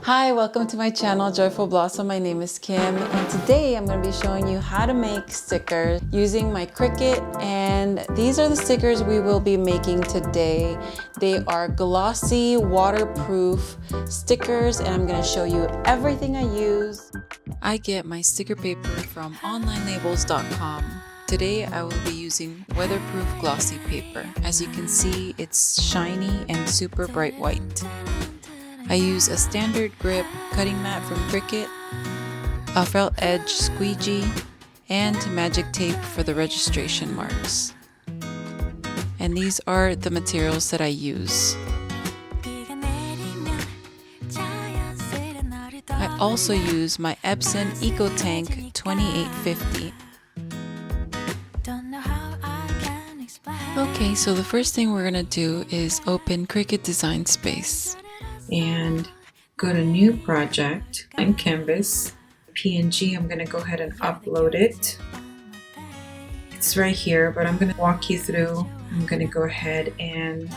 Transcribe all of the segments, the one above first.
Hi, welcome to my channel, Joyful Blossom. My name is Kim, and today I'm going to be showing you how to make stickers using my Cricut, and these are the stickers we will be making today. They are glossy, waterproof stickers, and I'm going to show you everything I use. I get my sticker paper from onlinelabels.com. Today I will be using weatherproof glossy paper. As you can see, it's shiny and super bright white. I use a standard grip cutting mat from Cricut, a felt edge squeegee, and magic tape for the registration marks. And these are the materials that I use. I also use my Epson EcoTank 2850. Okay, so the first thing we're gonna do is open Cricut Design Space and go to New Project and Canvas. PNG, I'm gonna go ahead and upload it. It's right here, but I'm gonna walk you through. I'm gonna go ahead and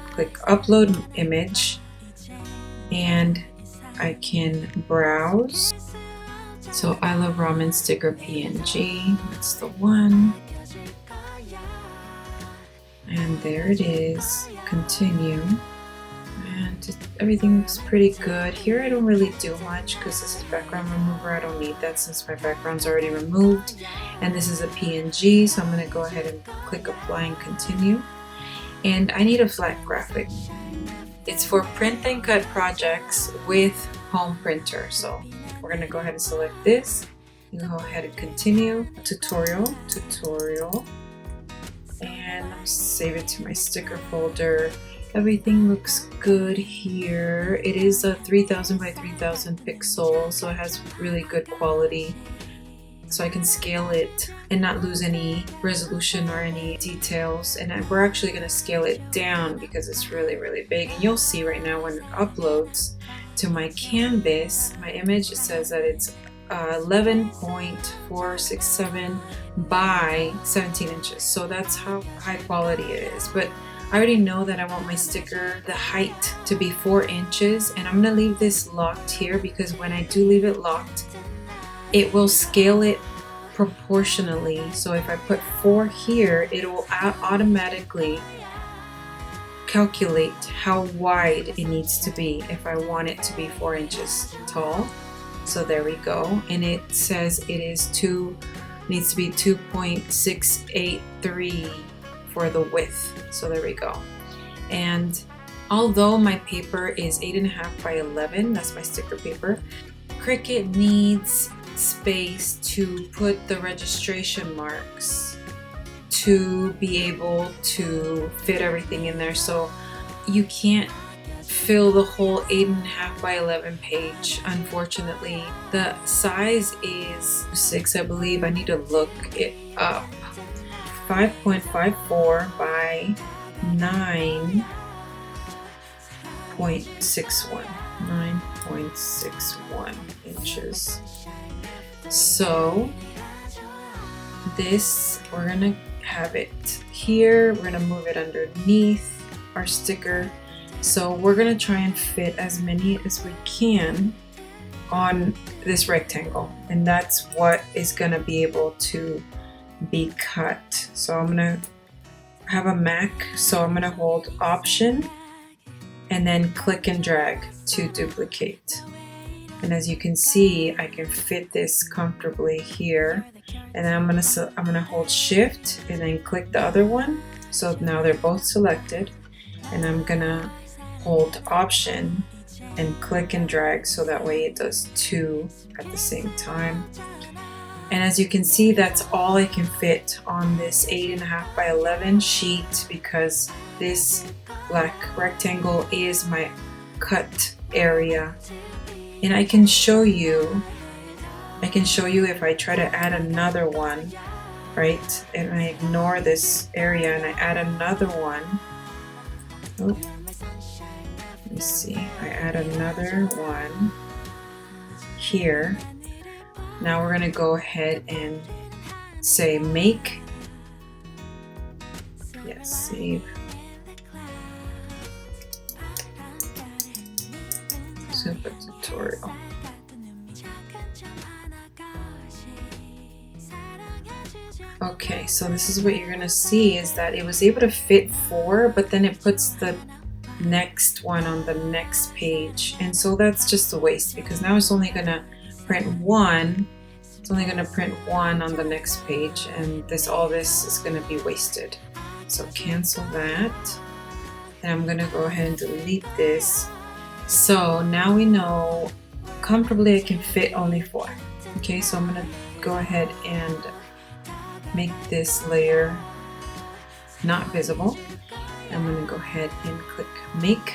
click Upload Image, and I can browse. So I Love Ramen Sticker PNG, that's the one. And there it is, continue. And everything looks pretty good. Here I don't really do much because this is background remover. I don't need that since my background's already removed. And this is a PNG, so I'm going to go ahead and click apply and continue. And I need a flat graphic. It's for print and cut projects with home printer. So we're going to go ahead and select this. You go ahead and continue. Tutorial. And I'll save it to my sticker folder. Everything looks good here. It is a 3000 by 3000 pixel, so it has really good quality. So I can scale it and not lose any resolution or any details. And we're actually going to scale it down because it's really, really big. And you'll see right now when it uploads to my canvas, my image, it says that it's 11.467 by 17 inches. So that's how high quality it is. But I already know that I want my sticker, the height to be 4 inches, and I'm gonna leave this locked here because when I do leave it locked, it will scale it proportionally. So if I put 4 here, it will automatically calculate how wide it needs to be if I want it to be 4 inches tall. So there we go, and it says it is needs to be 2.683 for the width. So there we go. And although my paper is 8.5 by 11, that's my sticker paper, Cricut needs space to put the registration marks to be able to fit everything in there. So you can't fill the whole 8.5 by 11 page. Unfortunately, the size is 6, I believe. I need to look it up. 5.54 by 9.61 inches. So this, we're gonna have it here. We're gonna move it underneath our sticker. So we're gonna try and fit as many as we can on this rectangle, and that's what is gonna be able to be cut. So I'm gonna have a Mac, so I'm gonna hold Option and then click and drag to duplicate. And as you can see, I can fit this comfortably here. And then I'm gonna hold Shift and then click the other one. So now they're both selected, and I'm gonna hold Option and click and drag so that way it does 2 at the same time. And as you can see, that's all I can fit on this 8.5 by 11 sheet because this black rectangle is my cut area. And I can show you if I try to add another one, right? And I ignore this area and I add another one. Oh, let me see. I add another one here. Now we're gonna go ahead and say make. Yes, save. So put tutorial. Okay, so this is what you're gonna see is that it was able to fit 4, but then it puts the next one on the next page, and so that's just a waste because now it's only gonna print 1. It's only gonna print 1 on the next page, and all this is gonna be wasted. So cancel that, and I'm gonna go ahead and delete this. So now we know comfortably I can fit only 4. Okay, so I'm gonna go ahead and make this layer not visible. I'm going to go ahead and click make,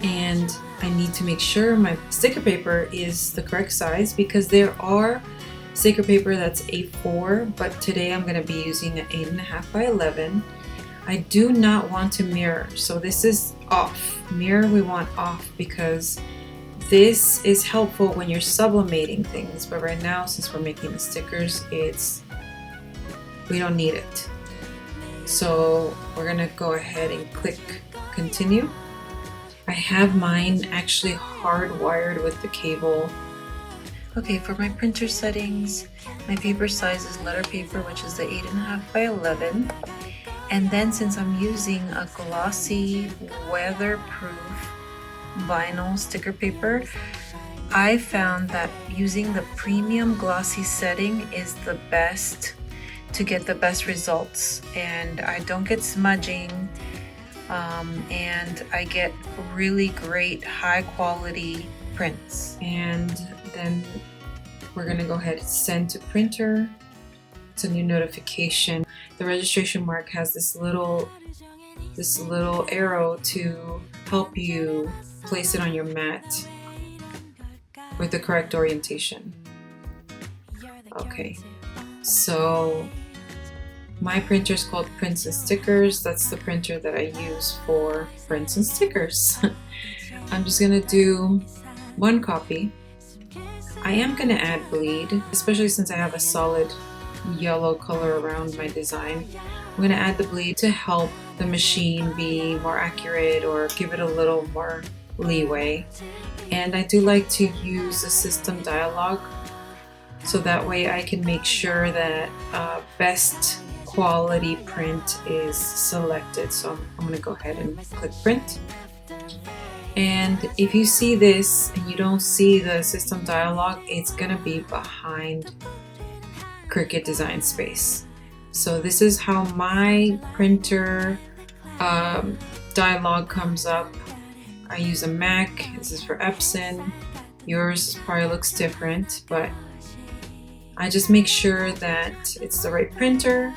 and I need to make sure my sticker paper is the correct size because there are sticker paper that's A4, but today I'm going to be using an 8.5 by 11. I do not want to mirror, so this is off. Mirror we want off because this is helpful when you're sublimating things, but right now since we're making the stickers, we don't need it. So we're gonna go ahead and click continue. I have mine actually hardwired with the cable. Okay, for my printer settings, my paper size is letter paper, which is the 8.5 by 11. And then since I'm using a glossy weatherproof vinyl sticker paper, I found that using the premium glossy setting is the best to get the best results, and I don't get smudging, and I get really great high quality prints. And then we're gonna go ahead and send to printer. It's a new notification. The registration mark has this little arrow to help you place it on your mat with the correct orientation. Okay, so my printer is called Prints and Stickers. That's the printer that I use for prints and stickers. I'm just gonna do 1 copy. I am gonna add bleed, especially since I have a solid yellow color around my design. I'm gonna add the bleed to help the machine be more accurate or give it a little more leeway. And I do like to use the system dialog so that way I can make sure that best quality print is selected. So I'm going to go ahead and click print. And if you see this and you don't see the system dialog, it's going to be behind Cricut Design Space. So this is how my printer dialog comes up. I use a Mac. This is for Epson. Yours probably looks different, but I just make sure that it's the right printer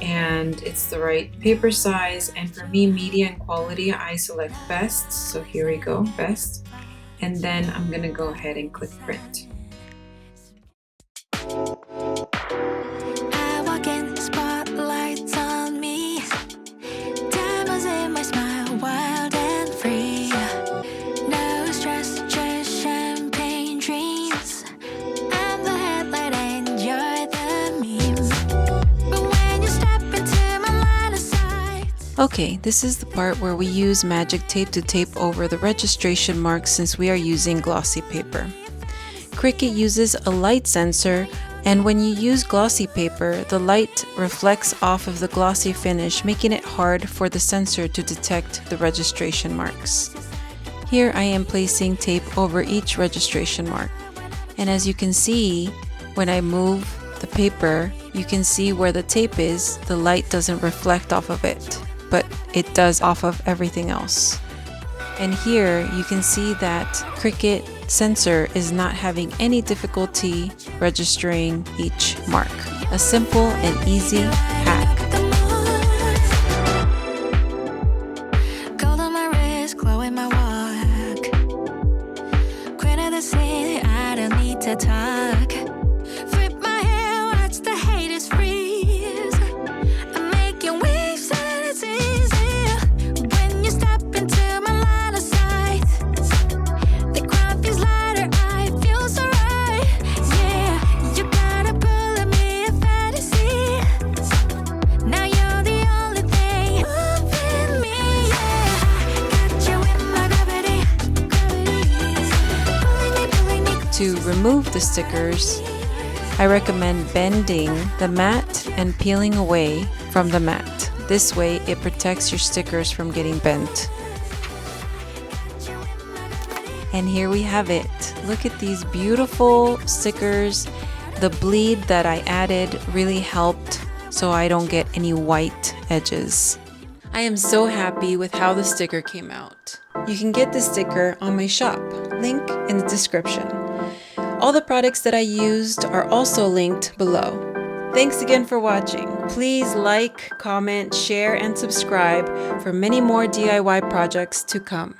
and it's the right paper size. And for me, media and quality, I select best. So here we go, best. And then I'm gonna go ahead and click print. Okay, this is the part where we use magic tape to tape over the registration marks since we are using glossy paper. Cricut uses a light sensor, and when you use glossy paper, the light reflects off of the glossy finish, making it hard for the sensor to detect the registration marks. Here I am placing tape over each registration mark. And as you can see, when I move the paper, you can see where the tape is, the light doesn't reflect off of it, but it does off of everything else. And here you can see that Cricut sensor is not having any difficulty registering each mark. A simple and easy hack. Gold on my wrist, glow in my walk. Queen of the city, I don't need to talk. Flip my hair, watch the haters freeze. I'm making waves and it's easy. When you step into my line of sight, the crowd feels lighter, I feel so right. Yeah, you gotta pull at me a fantasy. remove the stickers, I recommend bending the mat and peeling away from the mat. This way it protects your stickers from getting bent. And here we have it. Look at these beautiful stickers. The bleed that I added really helped so I don't get any white edges. I am so happy with how the sticker came out. You can get the sticker on my shop, link in the description. All the products that I used are also linked below. Thanks again for watching. Please like, comment, share, and subscribe for many more DIY projects to come.